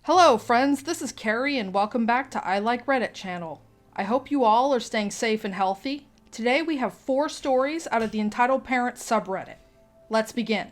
Hello friends, this is Carrie and welcome back to I Like Reddit channel. I hope you all are staying safe and healthy. Today we have 4 stories out of the Entitled Parents subreddit. Let's begin.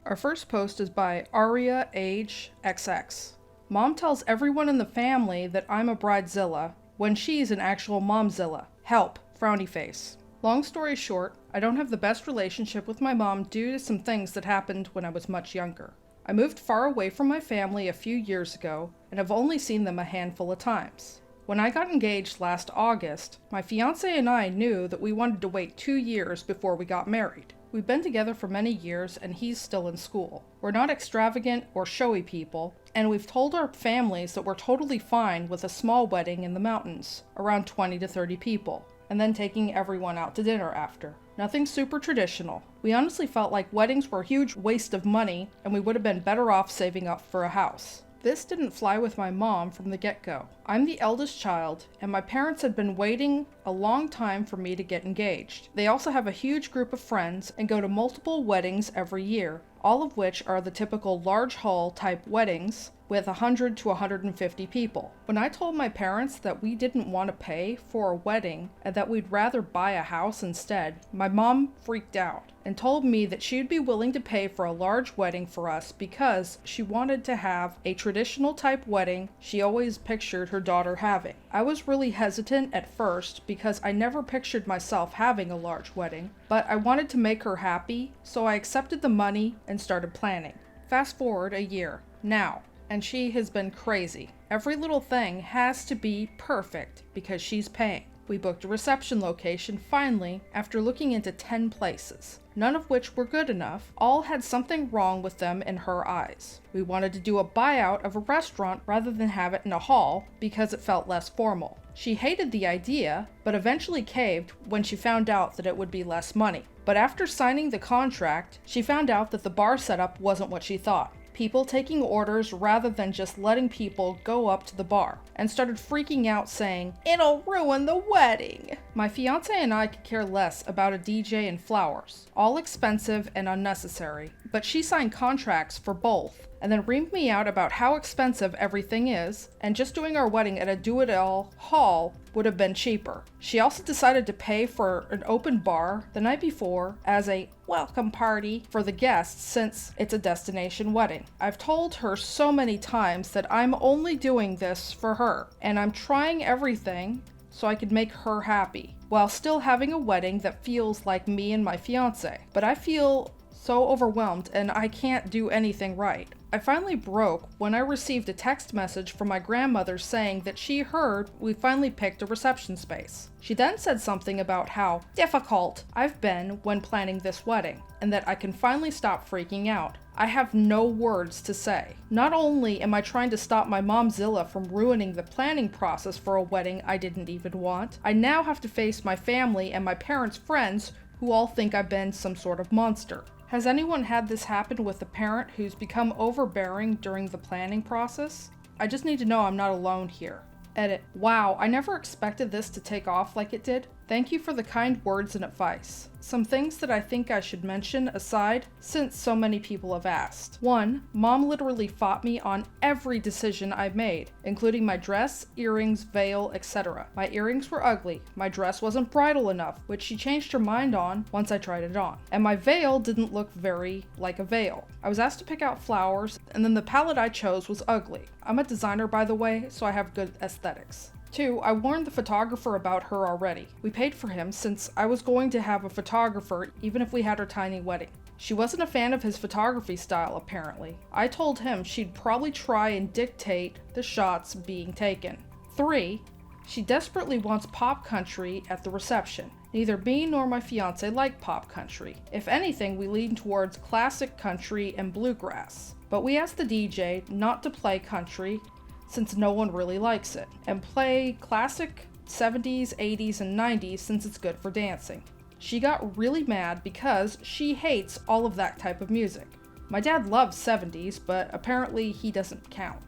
Our first post is by Aria Age XX. Mom tells everyone in the family that I'm a bridezilla when she's an actual momzilla. Help, frowny face. Long story short, I don't have the best relationship with my mom due to some things that happened when I was much younger. I moved far away from my family a few years ago and have only seen them a handful of times. When I got engaged last August, my fiance and I knew that we wanted to wait 2 years before we got married. We've been together for many years and he's still in school. We're not extravagant or showy people, and we've told our families that we're totally fine with a small wedding in the mountains, around 20 to 30 people, and then taking everyone out to dinner after. Nothing super traditional. We honestly felt like weddings were a huge waste of money and we would have been better off saving up for a house. This didn't fly with my mom from the get-go. I'm the eldest child, and my parents had been waiting a long time for me to get engaged. They also have a huge group of friends and go to multiple weddings every year, all of which are the typical large hall type weddings with 100 to 150 people. When I told my parents that we didn't want to pay for a wedding and that we'd rather buy a house instead, my mom freaked out and told me that she'd be willing to pay for a large wedding for us because she wanted to have a traditional type wedding she always pictured her daughter having. I was really hesitant at first because I never pictured myself having a large wedding, but I wanted to make her happy, so I accepted the money and started planning. Fast forward a year now, and she has been crazy. Every little thing has to be perfect because she's paying. We booked a reception location finally after looking into 10 places, none of which were good enough. All had something wrong with them in her eyes. We wanted to do a buyout of a restaurant rather than have it in a hall because it felt less formal. She hated the idea, but eventually caved when she found out that it would be less money. But after signing the contract, she found out that the bar setup wasn't what she thought. People taking orders rather than just letting people go up to the bar, and started freaking out saying, "It'll ruin the wedding." My fiance and I could care less about a DJ and flowers, all expensive and unnecessary, but she signed contracts for both, and then reamed me out about how expensive everything is, and just doing our wedding at a do-it-all hall would have been cheaper. She also decided to pay for an open bar the night before as a welcome party for the guests since it's a destination wedding. I've told her so many times that I'm only doing this for her, and I'm trying everything so I could make her happy, while still having a wedding that feels like me and my fiance. But I feel so overwhelmed and I can't do anything right. I finally broke when I received a text message from my grandmother saying that she heard we finally picked a reception space. She then said something about how difficult I've been when planning this wedding, and that I can finally stop freaking out. I have no words to say. Not only am I trying to stop my momzilla from ruining the planning process for a wedding I didn't even want, I now have to face my family and my parents' friends who all think I've been some sort of monster. Has anyone had this happen with a parent who's become overbearing during the planning process? I just need to know I'm not alone here. Edit. Wow, I never expected this to take off like it did. Thank you for the kind words and advice. Some things that I think I should mention aside, since so many people have asked. 1. Mom literally fought me on every decision I've made, including my dress, earrings, veil, etc. My earrings were ugly, my dress wasn't bridal enough, which she changed her mind on once I tried it on, and my veil didn't look very like a veil. I was asked to pick out flowers, and then the palette I chose was ugly. I'm a designer, by the way, so I have good aesthetics. 2. I warned the photographer about her already. We paid for him since I was going to have a photographer even if we had our tiny wedding. She wasn't a fan of his photography style apparently. I told him she'd probably try and dictate the shots being taken. 3. She desperately wants pop country at the reception. Neither me nor my fiance like pop country. If anything, we lean towards classic country and bluegrass. But we asked the DJ not to play country since no one really likes it, and play classic 70s, 80s, and 90s since it's good for dancing. She got really mad because she hates all of that type of music. My dad loves 70s, but apparently he doesn't count.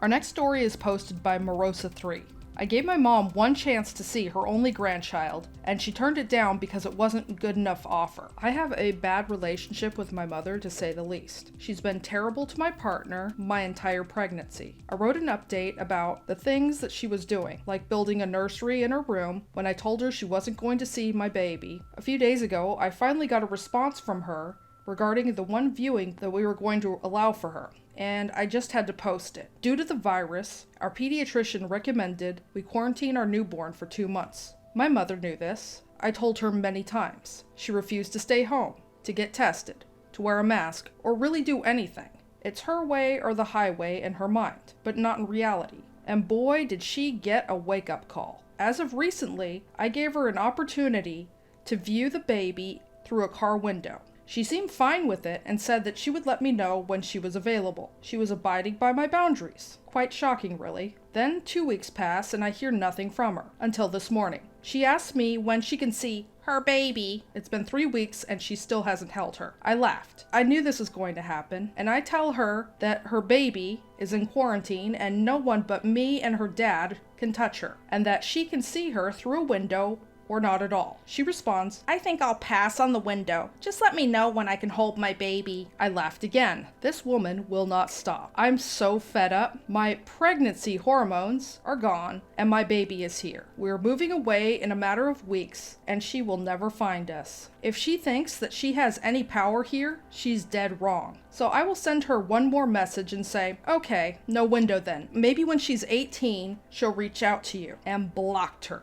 Our next story is posted by Morosa3. I gave my mom one chance to see her only grandchild, and she turned it down because it wasn't a good enough offer. I have a bad relationship with my mother, to say the least. She's been terrible to my partner my entire pregnancy. I wrote an update about the things that she was doing, like building a nursery in her room when I told her she wasn't going to see my baby. A few days ago, I finally got a response from her regarding the one viewing that we were going to allow for her, and I just had to post it. Due to the virus, our pediatrician recommended we quarantine our newborn for 2 months. My mother knew this. I told her many times. She refused to stay home, to get tested, to wear a mask, or really do anything. It's her way or the highway in her mind, but not in reality. And boy, did she get a wake-up call. As of recently, I gave her an opportunity to view the baby through a car window. She seemed fine with it and said that she would let me know when she was available. She was abiding by my boundaries. Quite shocking, really. Then 2 weeks pass and I hear nothing from her, until this morning. She asked me when she can see her baby. It's been 3 weeks and she still hasn't held her. I laughed. I knew this was going to happen, and I tell her that her baby is in quarantine and no one but me and her dad can touch her, and that she can see her through a window or not at all. She responds, "I think I'll pass on the window. Just let me know when I can hold my baby." I laughed again. This woman will not stop. I'm so fed up. My pregnancy hormones are gone and my baby is here. We're moving away in a matter of weeks and she will never find us. If she thinks that she has any power here, she's dead wrong. So I will send her one more message and say, okay, no window then. Maybe when she's 18, she'll reach out to you, and blocked her.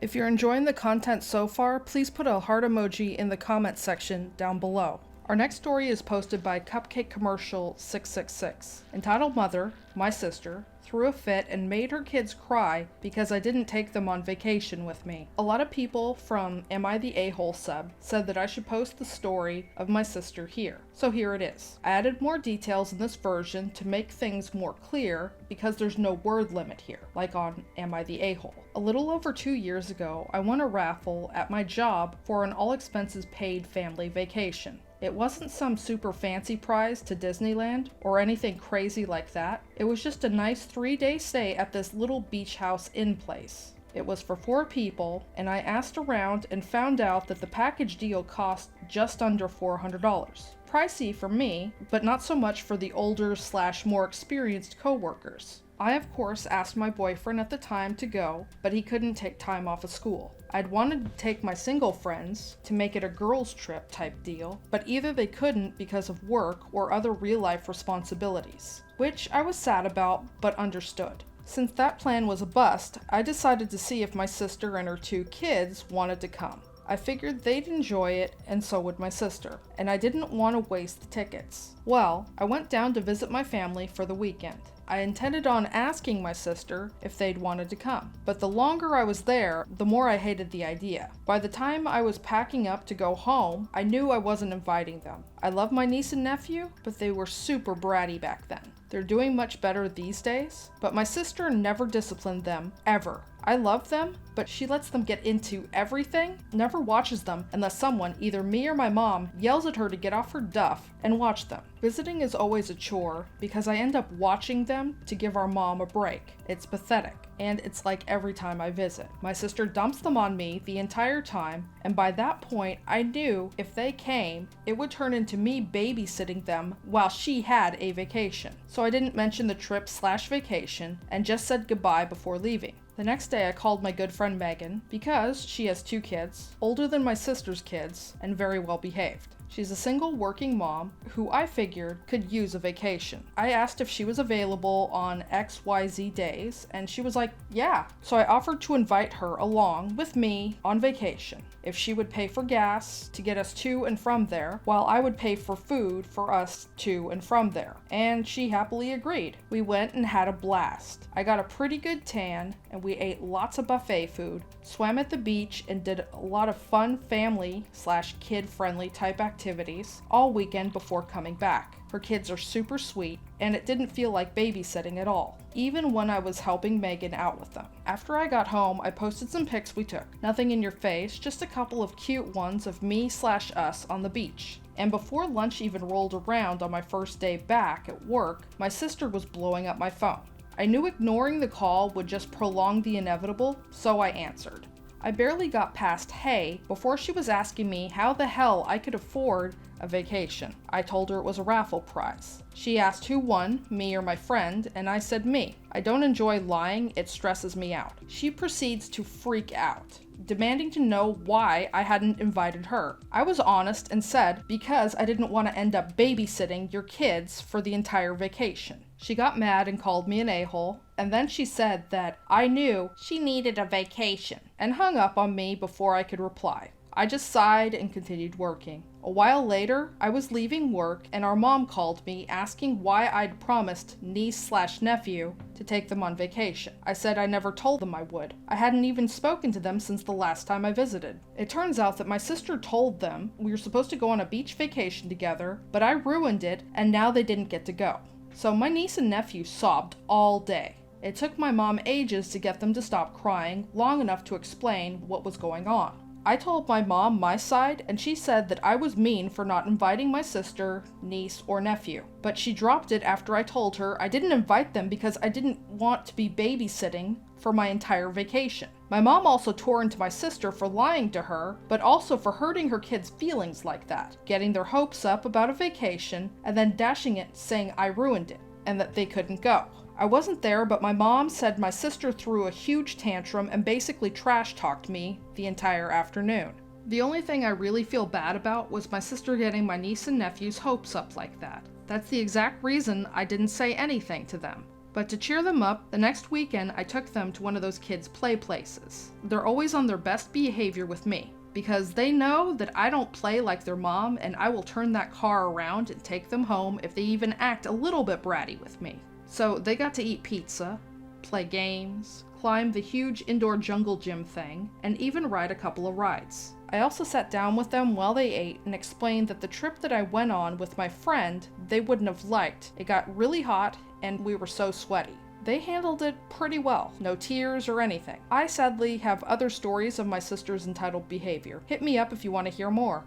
If you're enjoying the content so far, please put a heart emoji in the comments section down below. Our next story is posted by Cupcake Commercial 666, entitled Mother, My Sister, threw a fit and made her kids cry because I didn't take them on vacation with me. A lot of people from Am I the A-Hole sub said that I should post the story of my sister here. So here it is. I added more details in this version to make things more clear because there's no word limit here, like on Am I the A-Hole. A little over 2 years ago, I won a raffle at my job for an all-expenses-paid family vacation. It wasn't some super fancy prize to Disneyland or anything crazy like that. It was just a nice 3-day stay at this little beach house inn place. It was for 4 people, and I asked around and found out that the package deal cost just under $400. Pricey for me, but not so much for the older / more experienced coworkers. I, of course, asked my boyfriend at the time to go, but he couldn't take time off of school. I'd wanted to take my single friends to make it a girls' trip type deal, but either they couldn't because of work or other real-life responsibilities, which I was sad about, but understood. Since that plan was a bust, I decided to see if my sister and her 2 kids wanted to come. I figured they'd enjoy it, and so would my sister, and I didn't want to waste the tickets. Well, I went down to visit my family for the weekend. I intended on asking my sister if they'd wanted to come, but the longer I was there, the more I hated the idea. By the time I was packing up to go home, I knew I wasn't inviting them. I love my niece and nephew, but they were super bratty back then. They're doing much better these days, but my sister never disciplined them, ever. I love them, but she lets them get into everything, never watches them unless someone, either me or my mom, yells at her to get off her duff and watch them. Visiting is always a chore because I end up watching them to give our mom a break. It's pathetic, and it's like every time I visit. My sister dumps them on me the entire time, and by that point, I knew if they came, it would turn into me babysitting them while she had a vacation. So I didn't mention the trip / vacation and just said goodbye before leaving. The next day I called my good friend Megan because she has 2 kids, older than my sister's kids, and very well behaved. She's a single working mom who I figured could use a vacation. I asked if she was available on XYZ days, and she was like, yeah. So I offered to invite her along with me on vacation if she would pay for gas to get us to and from there, while I would pay for food for us to and from there. And she happily agreed. We went and had a blast. I got a pretty good tan, and we ate lots of buffet food, swam at the beach, and did a lot of fun family / kid-friendly type activities all weekend before coming back. Her kids are super sweet, and it didn't feel like babysitting at all, even when I was helping Megan out with them. After I got home, I posted some pics we took. Nothing in your face, just a couple of cute ones of me / us on the beach. And before lunch even rolled around on my first day back at work, my sister was blowing up my phone. I knew ignoring the call would just prolong the inevitable, so I answered. I barely got past hey before she was asking me how the hell I could afford a vacation. I told her it was a raffle prize. She asked who won, me or my friend, and I said me. I don't enjoy lying, it stresses me out. She proceeds to freak out, demanding to know why I hadn't invited her. I was honest and said because I didn't want to end up babysitting your kids for the entire vacation. She got mad and called me an a-hole, and then she said that I knew she needed a vacation and hung up on me before I could reply. I just sighed and continued working. A while later, I was leaving work and our mom called me asking why I'd promised niece/nephew to take them on vacation. I said I never told them I would. I hadn't even spoken to them since the last time I visited. It turns out that my sister told them we were supposed to go on a beach vacation together, but I ruined it and now they didn't get to go. So my niece and nephew sobbed all day. It took my mom ages to get them to stop crying, long enough to explain what was going on. I told my mom my side, and she said that I was mean for not inviting my sister, niece, or nephew. But she dropped it after I told her I didn't invite them because I didn't want to be babysitting for my entire vacation. My mom also tore into my sister for lying to her, but also for hurting her kids' feelings like that, getting their hopes up about a vacation, and then dashing it saying I ruined it, and that they couldn't go. I wasn't there, but my mom said my sister threw a huge tantrum and basically trash-talked me the entire afternoon. The only thing I really feel bad about was my sister getting my niece and nephew's hopes up like that. That's the exact reason I didn't say anything to them. But to cheer them up, the next weekend I took them to one of those kids' play places. They're always on their best behavior with me, because they know that I don't play like their mom and I will turn that car around and take them home if they even act a little bit bratty with me. So they got to eat pizza, play games, climb the huge indoor jungle gym thing, and even ride a couple of rides. I also sat down with them while they ate and explained that the trip that I went on with my friend they wouldn't have liked. It got really hot and we were so sweaty. They handled it pretty well, no tears or anything. I sadly have other stories of my sister's entitled behavior. Hit me up if you want to hear more.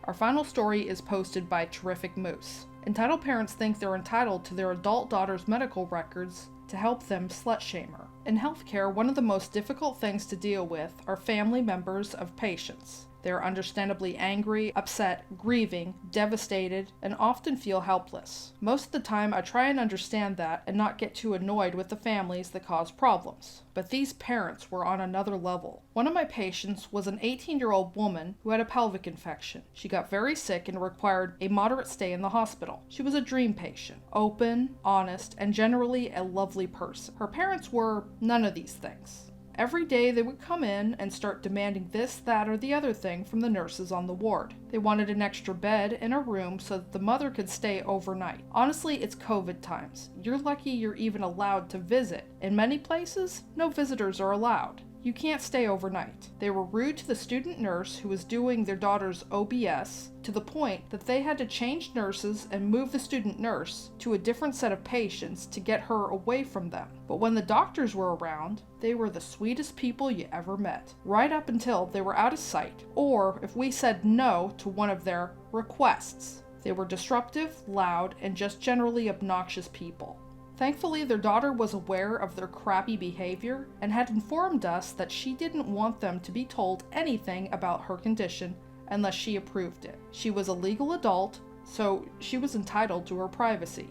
Our final story is posted by Terrific Moose. Entitled parents think they're entitled to their adult daughter's medical records to help them slut-shame her. In healthcare, one of the most difficult things to deal with are family members of patients. They are understandably angry, upset, grieving, devastated, and often feel helpless. Most of the time, I try and understand that and not get too annoyed with the families that cause problems. But these parents were on another level. One of my patients was an 18-year-old woman who had a pelvic infection. She got very sick and required a moderate stay in the hospital. She was a dream patient, open, honest, and generally a lovely person. Her parents were none of these things. Every day they would come in and start demanding this, that, or the other thing from the nurses on the ward. They wanted an extra bed in a room so that the mother could stay overnight. Honestly, it's COVID times. You're lucky you're even allowed to visit. In many places, no visitors are allowed. You can't stay overnight. They were rude to the student nurse who was doing their daughter's OBS to the point that they had to change nurses and move the student nurse to a different set of patients to get her away from them. But when the doctors were around, they were the sweetest people you ever met, right up until they were out of sight, or if we said no to one of their requests. They were disruptive, loud, and just generally obnoxious people. Thankfully, their daughter was aware of their crappy behavior and had informed us that she didn't want them to be told anything about her condition unless she approved it. She was a legal adult, so she was entitled to her privacy.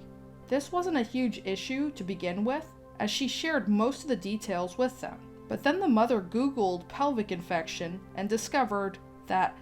This wasn't a huge issue to begin with, as she shared most of the details with them. But then the mother Googled pelvic infection and discovered that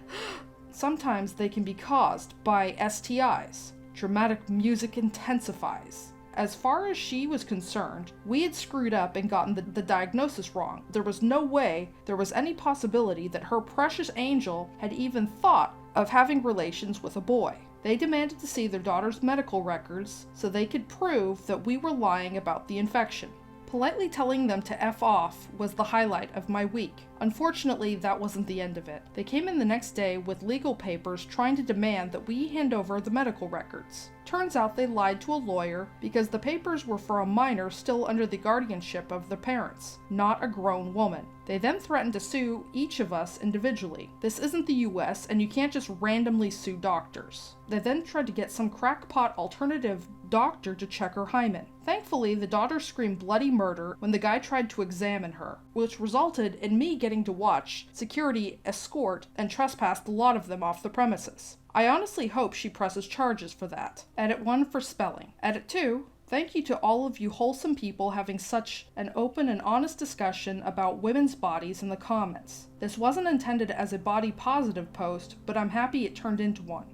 sometimes they can be caused by STIs. Dramatic music intensifies. As far as she was concerned, we had screwed up and gotten the diagnosis wrong. There was no way there was any possibility that her precious angel had even thought of having relations with a boy. They demanded to see their daughter's medical records so they could prove that we were lying about the infection. Politely telling them to F off was the highlight of my week. Unfortunately, that wasn't the end of it. They came in the next day with legal papers trying to demand that we hand over the medical records. Turns out they lied to a lawyer because the papers were for a minor still under the guardianship of their parents, not a grown woman. They then threatened to sue each of us individually. This isn't the US, and you can't just randomly sue doctors. They then tried to get some crackpot alternative doctor to check her hymen. Thankfully, the daughter screamed bloody murder when the guy tried to examine her, which resulted in me getting to watch security escort and trespass the lot of them off the premises. I honestly hope she presses charges for that. Edit 1 for spelling. Edit 2, thank you to all of you wholesome people having such an open and honest discussion about women's bodies in the comments. This wasn't intended as a body positive post, but I'm happy it turned into one.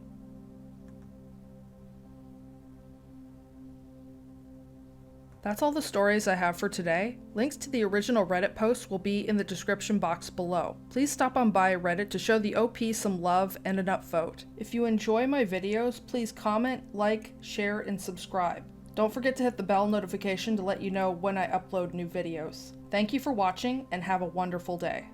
That's all the stories I have for today. Links to the original Reddit posts will be in the description box below. Please stop on by Reddit to show the OP some love and an upvote. If you enjoy my videos, please comment, like, share, and subscribe. Don't forget to hit the bell notification to let you know when I upload new videos. Thank you for watching and have a wonderful day.